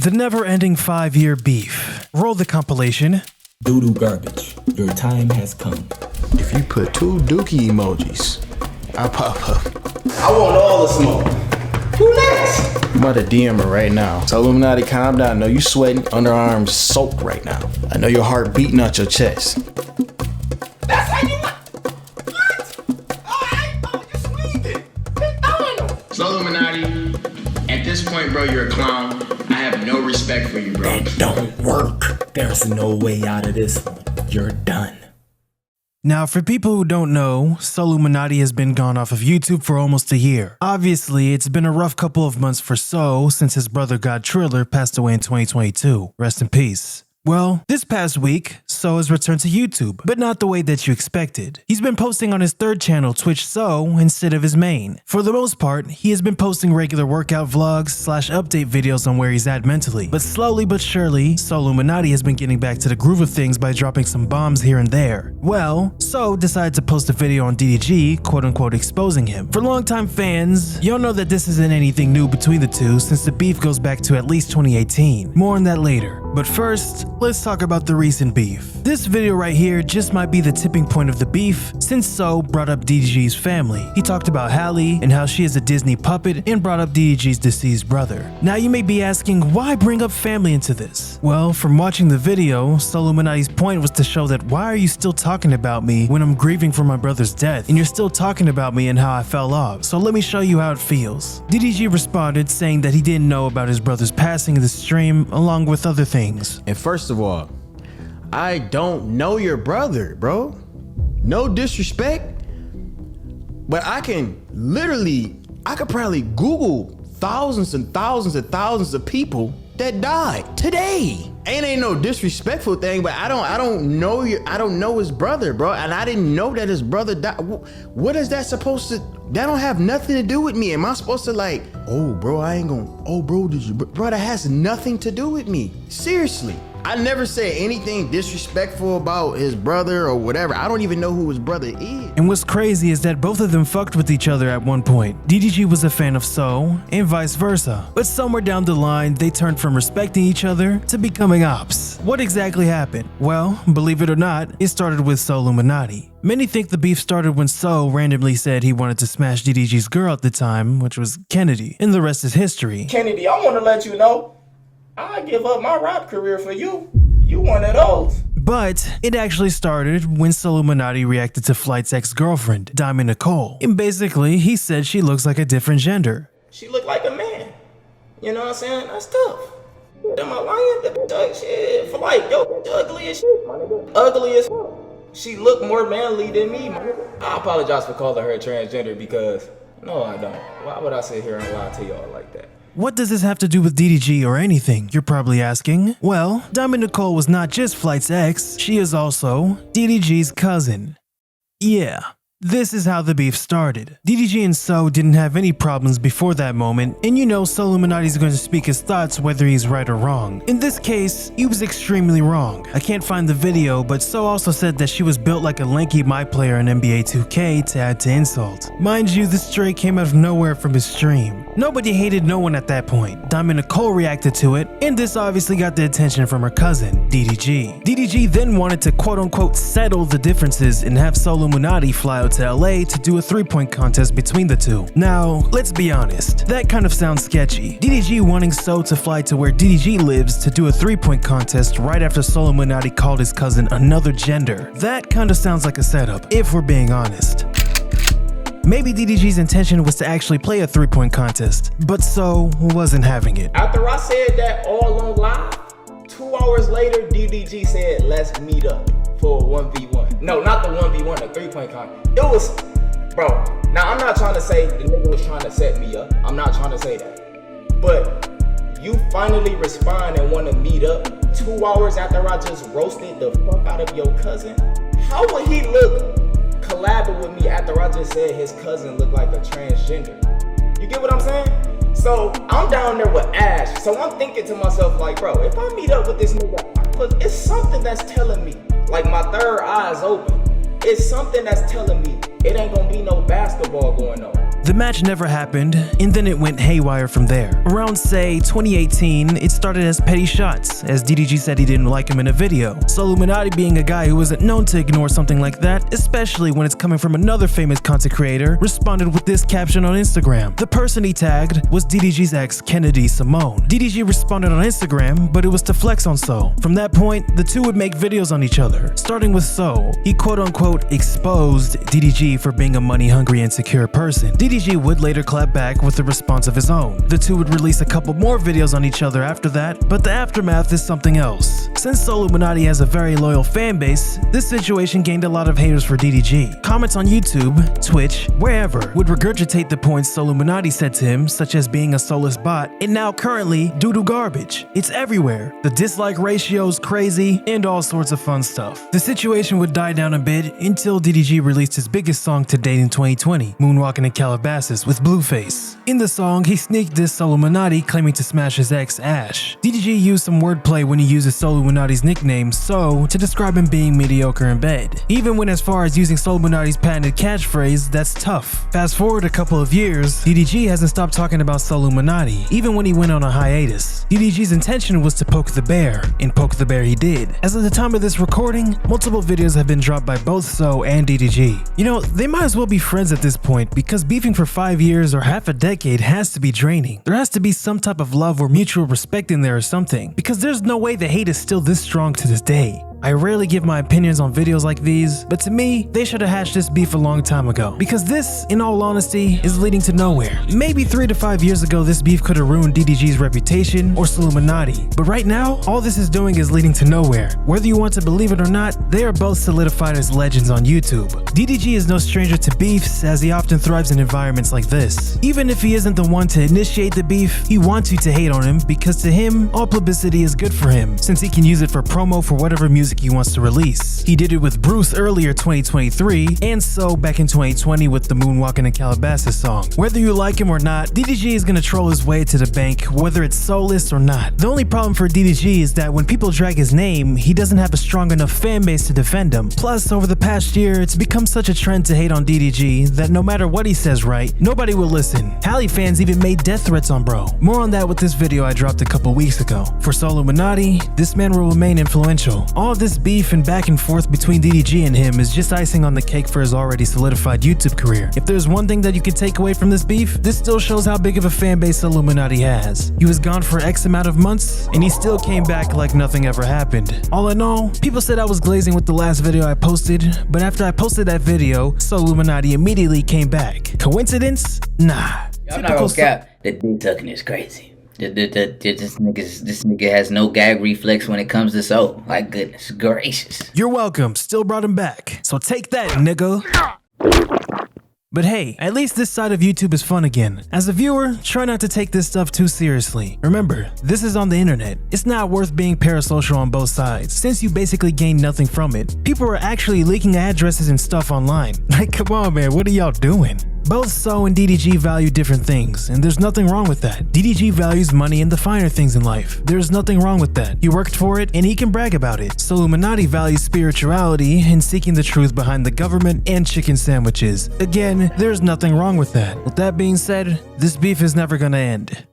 The never-ending 5-year beef. Roll the compilation. Doodoo garbage. Your time has come. If you put 2 dookie emojis, I'll pop up. I want all the smoke. Who next? I'm about to DM her right now. SoLLUMINATI, calm down. I know you sweating, underarms soaked right now. I know your heart beating out your chest. That's how you want. What? Alright, you're swinging. SoLLUMINATI, at this point, bro, you're a clown. I have no respect for you, bro. That don't work. There's no way out of this one. You're done. Now, for people who don't know, SoLLUMINATI has been gone off of YouTube for almost a year. Obviously, it's been a rough couple of months for So since his brother God Triller passed away in 2022. Rest in peace. Well, this past week, So has returned to YouTube, but not the way that you expected. He's been posting on his third channel, Twitch So, instead of his main. For the most part, he has been posting regular workout vlogs / update videos on where he's at mentally. But slowly but surely, SoLLUMINATI has been getting back to the groove of things by dropping some bombs here and there. Well, So decided to post a video on DDG, quote unquote exposing him. For longtime fans, you'll know that this isn't anything new between the two since the beef goes back to at least 2018. More on that later. But first, let's talk about the recent beef. This video right here just might be the tipping point of the beef since So brought up DDG's family. He talked about Hallie and how she is a Disney puppet and brought up DDG's deceased brother. Now you may be asking, why bring up family into this? Well, from watching the video, SoLLUMINATI's point was to show that why are you still talking about me when I'm grieving for my brother's death and you're still talking about me and how I fell off. So let me show you how it feels. DDG responded saying that he didn't know about his brother's passing in the stream along with other things. And first of all, I don't know your brother, bro. No disrespect, but I could probably Google thousands and thousands and thousands of people that died today. Ain't no disrespectful thing, but I don't know his brother, bro. And I didn't know that his brother died. What is that supposed to? That don't have nothing to do with me. Am I supposed to like, oh bro, bro, that has nothing to do with me. Seriously. I never said anything disrespectful about his brother or whatever. I don't even know who his brother is. And what's crazy is that both of them fucked with each other at one point. DDG was a fan of So, and vice versa. But somewhere down the line, they turned from respecting each other to becoming ops. What exactly happened? Well, believe it or not, it started with SoLLUMINATI. Many think the beef started when So randomly said he wanted to smash DDG's girl at the time, which was Kennedy, and the rest is history. Kennedy, I want to let you know, I give up my rap career for you. You one of those. But it actually started when SoLLUMINATI reacted to Flight's ex-girlfriend, Diamond Nicole. And basically, he said she looks like a different gender. She looked like a man. You know what I'm saying? That's tough. Am I lying? The bitch, shit. Flight, yo, bitch ugly as shit, my nigga. Ugly as fuck. She looked more manly than me, my nigga. I apologize for calling her transgender because, no, I don't. Why would I sit here and lie to y'all like that? What does this have to do with DDG or anything, you're probably asking? Well, Diamond Nicole was not just Flight's ex, she is also DDG's cousin. Yeah. This is how the beef started. DDG and So didn't have any problems before that moment, and you know SoLLUMINATI's going to speak his thoughts whether he's right or wrong. In this case, he was extremely wrong. I can't find the video, but So also said that she was built like a lanky my player in NBA 2K to add to insult. Mind you, this stray came out of nowhere from his stream. Nobody hated no one at that point. Diamond Nicole reacted to it, and this obviously got the attention from her cousin, DDG. DDG then wanted to quote-unquote settle the differences and have SoLLUMINATI fly out to LA to do a 3-point contest between the two. Now, let's be honest, that kind of sounds sketchy. DDG wanting So to fly to where DDG lives to do a 3-point contest right after SoLLUMINATI called his cousin another gender. That kind of sounds like a setup, if we're being honest. Maybe DDG's intention was to actually play a 3-point contest, but So wasn't having it. After I said that all on live, 2 hours later, DDG said, let's meet up for a 1v1. No, not the 1v1, a 3-point contest. It was, bro, now I'm not trying to say the nigga was trying to set me up. I'm not trying to say that. But you finally respond and want to meet up 2 hours after I just roasted the fuck out of your cousin? How would he look collabing with me after I just said his cousin looked like a transgender? You get what I'm saying? So I'm down there with Ash. So I'm thinking to myself like, bro, if I meet up with this nigga, cause it's something that's telling me, like my third eye is open. It's something that's telling me it ain't gonna be no basketball going on. The match never happened, and then it went haywire from there. Around, say, 2018, it started as petty shots, as DDG said he didn't like him in a video. SoLLUMINATI, being a guy who isn't known to ignore something like that, especially when it's coming from another famous content creator, responded with this caption on Instagram. The person he tagged was DDG's ex, Kennedy Simone. DDG responded on Instagram, but it was to flex on So. From that point, the two would make videos on each other. Starting with So, he quote-unquote exposed DDG for being a money-hungry, insecure person. DDG would later clap back with a response of his own. The two would release a couple more videos on each other after that, but the aftermath is something else. Since SoLLUMINATI has a very loyal fan base, this situation gained a lot of haters for DDG. Comments on YouTube, Twitch, wherever would regurgitate the points SoLLUMINATI said to him, such as being a soulless bot, and now currently doo-doo garbage. It's everywhere. The dislike ratio's crazy, and all sorts of fun stuff. The situation would die down a bit until DDG released his biggest song to date in 2020, Moonwalking in Calabasas with Blueface. In the song, he sneaked dissed SoLLUMINATI, claiming to smash his ex, Ash. DDG used some wordplay when he uses SoLLUMINATI's nickname, So, to describe him being mediocre in bed. He even went as far as using SoLLUMINATI's patented catchphrase, "That's tough." Fast forward a couple of years, DDG hasn't stopped talking about SoLLUMINATI, even when he went on a hiatus. DDG's intention was to poke the bear, and poke the bear he did. As of the time of this recording, multiple videos have been dropped by both So and DDG. You know, they might as well be friends at this point, because beefing for 5 years or half a decade has to be draining. There has to be some type of love or mutual respect in there or something, because there's no way the hate is still this strong to this day. I rarely give my opinions on videos like these, but to me, they should have hatched this beef a long time ago. Because this, in all honesty, is leading to nowhere. Maybe 3 to 5 years ago, this beef could have ruined DDG's reputation or SoLLUMINATI. But right now, all this is doing is leading to nowhere. Whether you want to believe it or not, they are both solidified as legends on YouTube. DDG is no stranger to beefs, as he often thrives in environments like this. Even if he isn't the one to initiate the beef, he wants you to hate on him, because to him, all publicity is good for him, since he can use it for promo for whatever music he wants to release. He did it with Bruce earlier 2023, and So back in 2020 with the Moonwalking in Calabasas song. Whether you like him or not, DDG is gonna troll his way to the bank, whether it's soulless or not. The only problem for DDG is that when people drag his name, he doesn't have a strong enough fan base to defend him. Plus, over the past year, it's become such a trend to hate on DDG that no matter what he says right, nobody will listen. Halle fans even made death threats on bro. More on that with this video I dropped a couple weeks ago. For SoLLUMINATI, this man will remain influential. All this beef and back and forth between DDG and him is just icing on the cake for his already solidified YouTube career. If there's one thing that you can take away from this beef, this still shows how big of a fan base SoLLUMINATI has. He was gone for X amount of months, and he still came back like nothing ever happened. All in all, people said I was glazing with the last video I posted, but after I posted that video, SoLLUMINATI immediately came back. Coincidence? Nah. I'm not gonna cap. The dick tucking is crazy. This nigga has no gag reflex when it comes to So. Like, goodness gracious. You're welcome. Still brought him back. So take that, nigga. But hey, at least this side of YouTube is fun again. As a viewer, try not to take this stuff too seriously. Remember, this is on the internet. It's not worth being parasocial on both sides, since you basically gain nothing from it. People are actually leaking addresses and stuff online. Like, come on, man, what are y'all doing? Both So and DDG value different things, and there's nothing wrong with that. DDG values money and the finer things in life. There's nothing wrong with that. He worked for it, and he can brag about it. SoLLUMINATI values spirituality and seeking the truth behind the government and chicken sandwiches. Again, there's nothing wrong with that. With that being said, this beef is never gonna end.